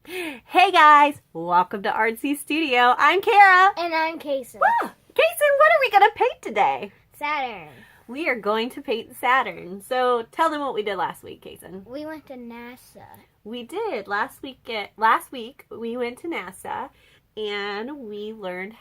Hey guys, welcome to Artsy Studio. I'm Kara. And I'm Kason. Woo! Kason, what are we going to paint today? Saturn. We are going to paint Saturn. So tell them what we did last week, Kason. We went to NASA. We did. Last week we went to NASA and we learned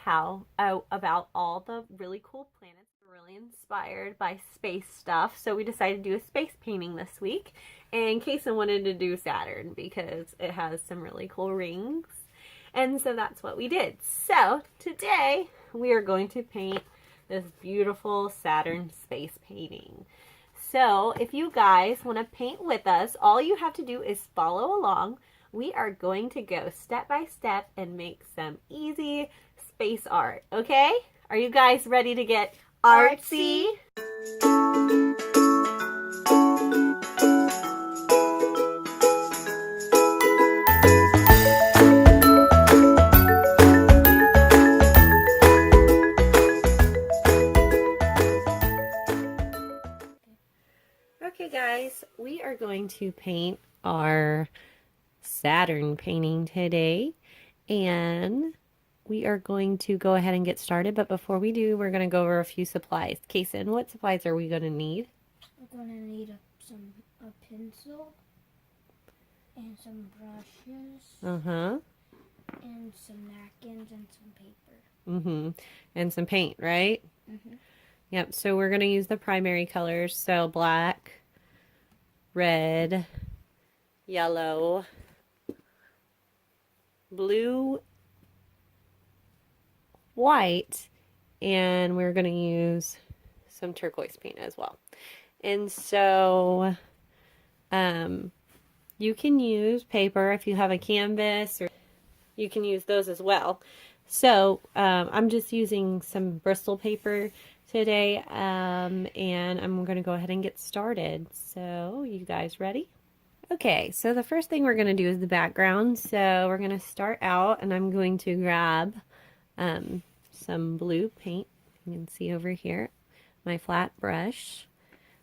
about all the really cool planets. We're really inspired by space stuff. So we decided to do a space painting this week. And Kason wanted to do Saturn because it has some really cool rings. And so that's what we did. So today we are going to paint this beautiful Saturn space painting. So if you guys want to paint with us, all you have to do is follow along. We are going to go step by step and make some easy space art, okay? Are you guys ready to get artsy? Okay guys, we are going to paint our Saturn painting today, and we are going to go ahead and get started, but before we do, we're going to go over a few supplies. Kason, what supplies are we going to need? We're going to need a pencil and some brushes. And some napkins and some paper. And some paint, right? Yep, so we're going to use the primary colors, so black, red, yellow, blue, white, and we're going to use some turquoise paint as well. And so you can use paper if you have a canvas, or you can use those as well. So I'm just using some Bristol paper today, and I'm going to go ahead and get started. So you guys ready? Okay, so the first thing we're going to do is the background. So we're going to start out, and I'm going to grab some blue paint. You can see over here my flat brush,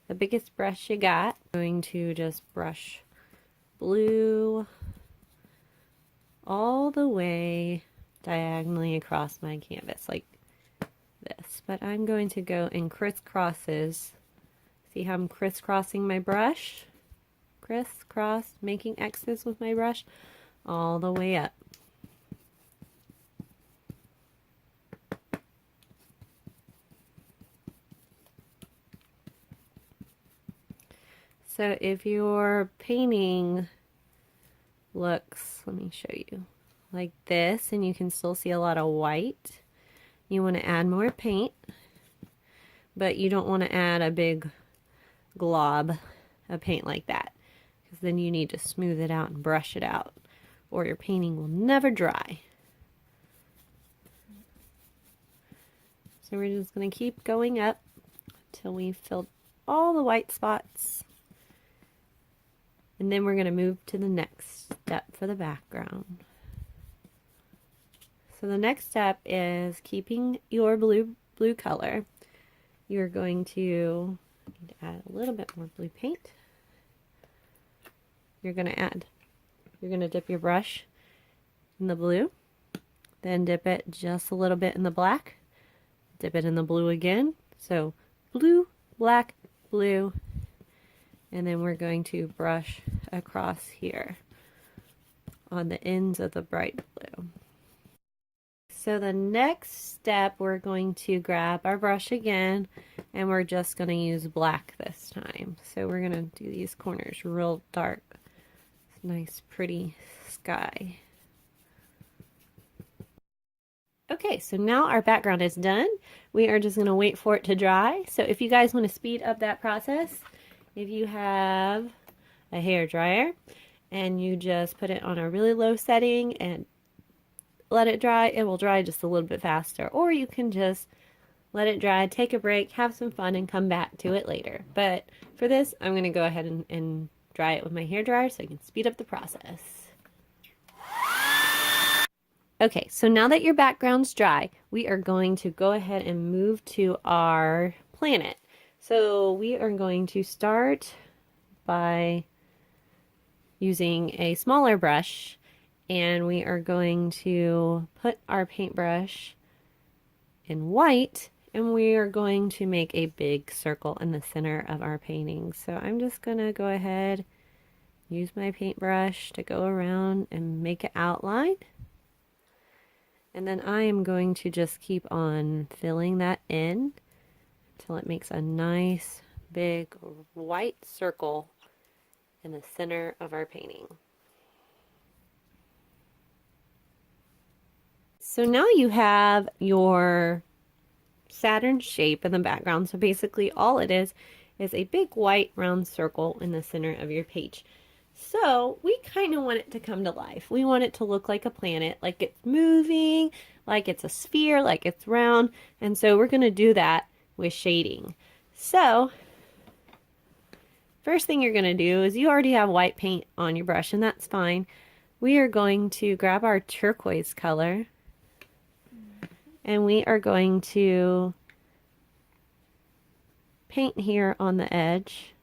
the biggest brush you got. I'm going to just brush blue all the way diagonally across my canvas like this, but I'm going to go in crisscrosses. See how I'm crisscrossing my brush? Crisscross, making X's with my brush all the way up. So if your painting looks, let me show you, like this, and you can still see a lot of white, you want to add more paint, but you don't want to add a big glob of paint like that, because then you need to smooth it out and brush it out, or your painting will never dry. So we're just going to keep going up until we've filled all the white spots. And then we're going to move to the next step for the background. So the next step is keeping your blue color. You're going to need to add a little bit more blue paint. You're going to dip your brush in the blue, then dip it just a little bit in the black, dip it in the blue again. So blue, black, blue, and then we're going to brush across here on the ends of the bright blue. So the next step, we're going to grab our brush again, and we're just going to use black this time. So we're going to do these corners real dark. Nice pretty sky. Okay, so now our background is done. We are just going to wait for it to dry. So if you guys want to speed up that process, if you have a hair dryer and you just put it on a really low setting and let it dry, it will dry just a little bit faster. Or you can just let it dry, take a break, have some fun, and come back to it later. But for this, I'm going to go ahead and dry it with my hair dryer so I can speed up the process. Okay, so now that your background's dry, we are going to go ahead and move to our planet. So we are going to start by using a smaller brush And we are going to put our paintbrush in white, and we are going to make a big circle in the center of our painting. So I'm just going to go ahead, use my paintbrush to go around and make an outline. And then I am going to just keep on filling that in until it makes a nice big white circle in the center of our painting. So now you have your Saturn shape in the background. So basically all it is a big white round circle in the center of your page. So we kind of want it to come to life. We want it to look like a planet, like it's moving, like it's a sphere, like it's round. And so we're going to do that with shading. So first thing you're going to do is you already have white paint on your brush, and that's fine. We are going to grab our turquoise color, and we are going to paint here on the edge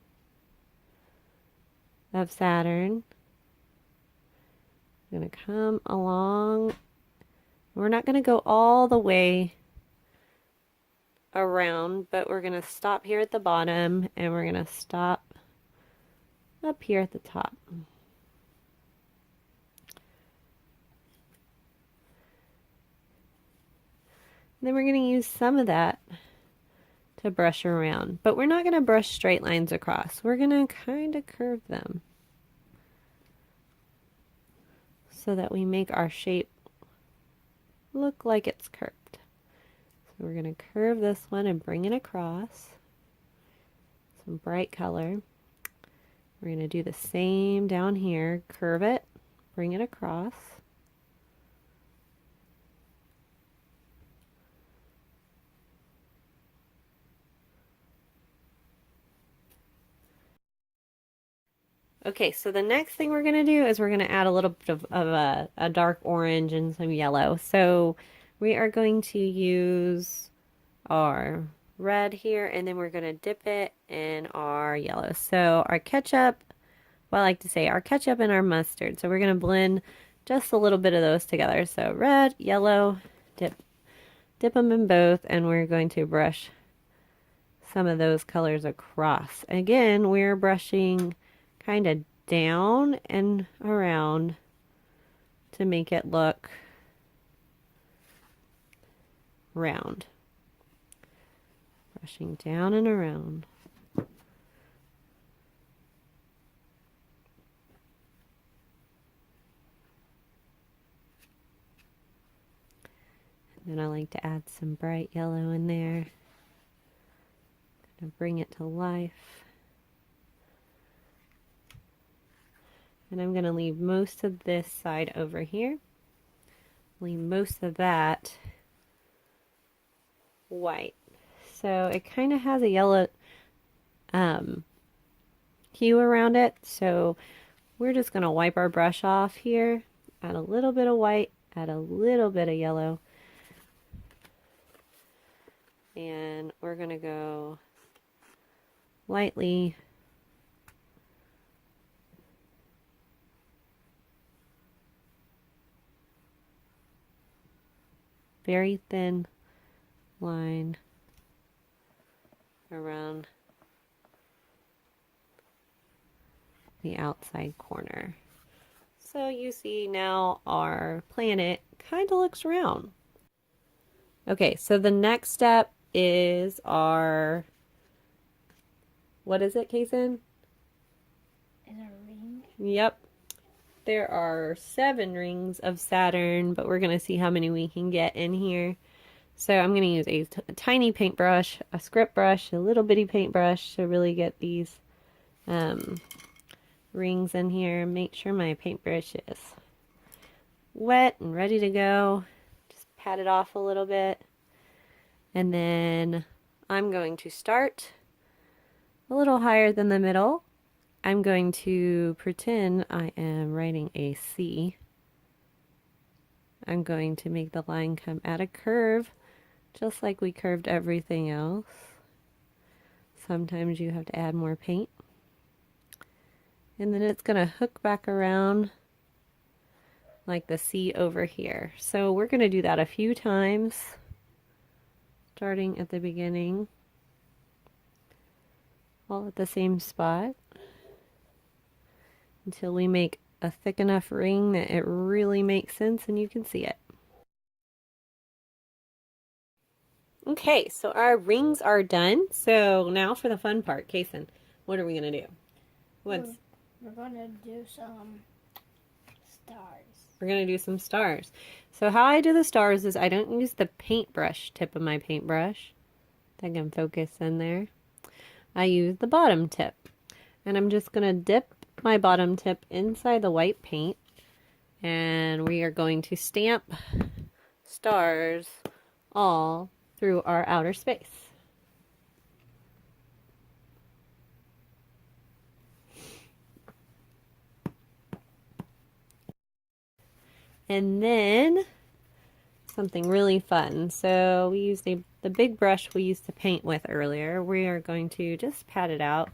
of Saturn. I'm going to come along. We're not going to go all the way around, but we're going to stop here at the bottom, and we're going to stop up here at the top. And then we're going to use some of that to brush around, but we're not going to brush straight lines across. We're going to kind of curve them so that we make our shape look like it's curved. So we're going to curve this one and bring it across. Some bright color. We're going to do the same down here. Curve it, bring it across. Okay, so the next thing we're going to do is we're going to add a little bit of a dark orange and some yellow. So we are going to use our red here, and then we're going to dip it in our yellow. So our ketchup, well, I like to say our ketchup and our mustard. So we're going to blend just a little bit of those together. So red, yellow, dip them in both, and we're going to brush some of those colors across. Again, we're brushing kind of down and around to make it look round. Brushing down and around. And then I like to add some bright yellow in there. Kind of bring it to life. And I'm going to leave most of this side over here. Leave most of that white. So it kind of has a yellow hue around it. So we're just going to wipe our brush off here. Add a little bit of white. Add a little bit of yellow. And we're going to go lightly very thin line around the outside corner. So you see now our planet kind of looks round. Okay, so the next step is our, what is it, Kaysen? Is it a ring? Yep. There are 7 rings of Saturn, but we're going to see how many we can get in here. So I'm going to use a tiny paintbrush, a script brush, a little bitty paintbrush to really get these rings in here. Make sure my paintbrush is wet and ready to go. Just pat it off a little bit. And then I'm going to start a little higher than the middle. I'm going to pretend I am writing a C. I'm going to make the line come at a curve, just like we curved everything else. Sometimes you have to add more paint. And then it's going to hook back around like the C over here. So we're going to do that a few times, starting at the beginning, all at the same spot, until we make a thick enough ring that it really makes sense and you can see it. Okay, so our rings are done. So now for the fun part, Kason, what are we going to do? We're going to do some stars. We're going to do some stars. So how I do the stars is I don't use the paintbrush tip of my paintbrush. I can focus in there. I use the bottom tip. And I'm just going to dip my bottom tip inside the white paint. And we are going to stamp stars all through our outer space. And then something really fun. So we use the big brush we used to paint with earlier. We are going to just pat it out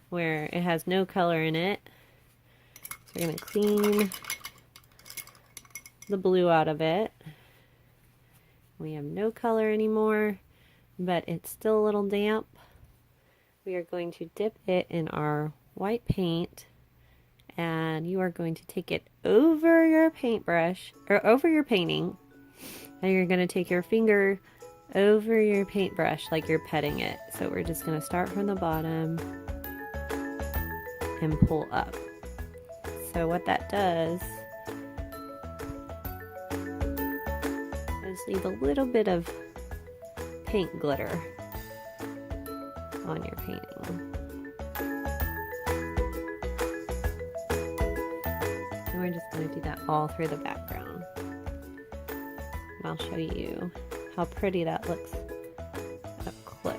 where it has no color in it. So we're going to clean the blue out of it. We have no color anymore, but it's still a little damp. We are going to dip it in our white paint, and you are going to take it over your paintbrush, or over your painting, and you're going to take your finger over your paintbrush like you're petting it. So we're just going to start from the bottom and pull up. So what that does is leave a little bit of paint glitter on your painting. And we're just going to do that all through the background. And I'll show you how pretty that looks up close.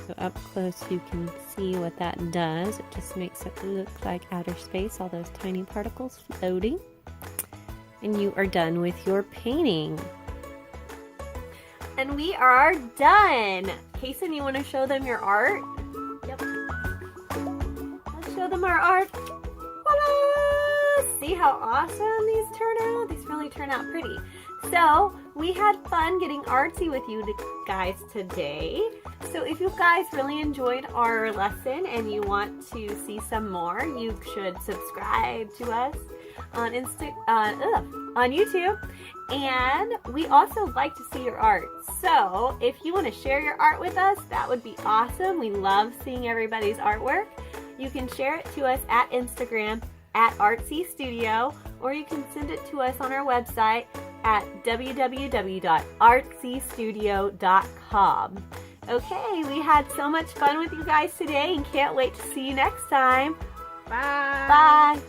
So up close you can see what that does. It just makes it look like outer space, all those tiny particles floating. And you are done with your painting. And we are done. Kason, you want to show them your art? Yep. Let's show them our art. Voila! See how awesome these turn out? These really turn out pretty. So we had fun getting artsy with you guys today. So if you guys really enjoyed our lesson and you want to see some more, you should subscribe to us on YouTube. And we also like to see your art. So if you want to share your art with us, that would be awesome. We love seeing everybody's artwork. You can share it to us at Instagram at Artsy Studio, or you can send it to us on our website at www.artsystudio.com. Okay, we had so much fun with you guys today and can't wait to see you next time. Bye. Bye.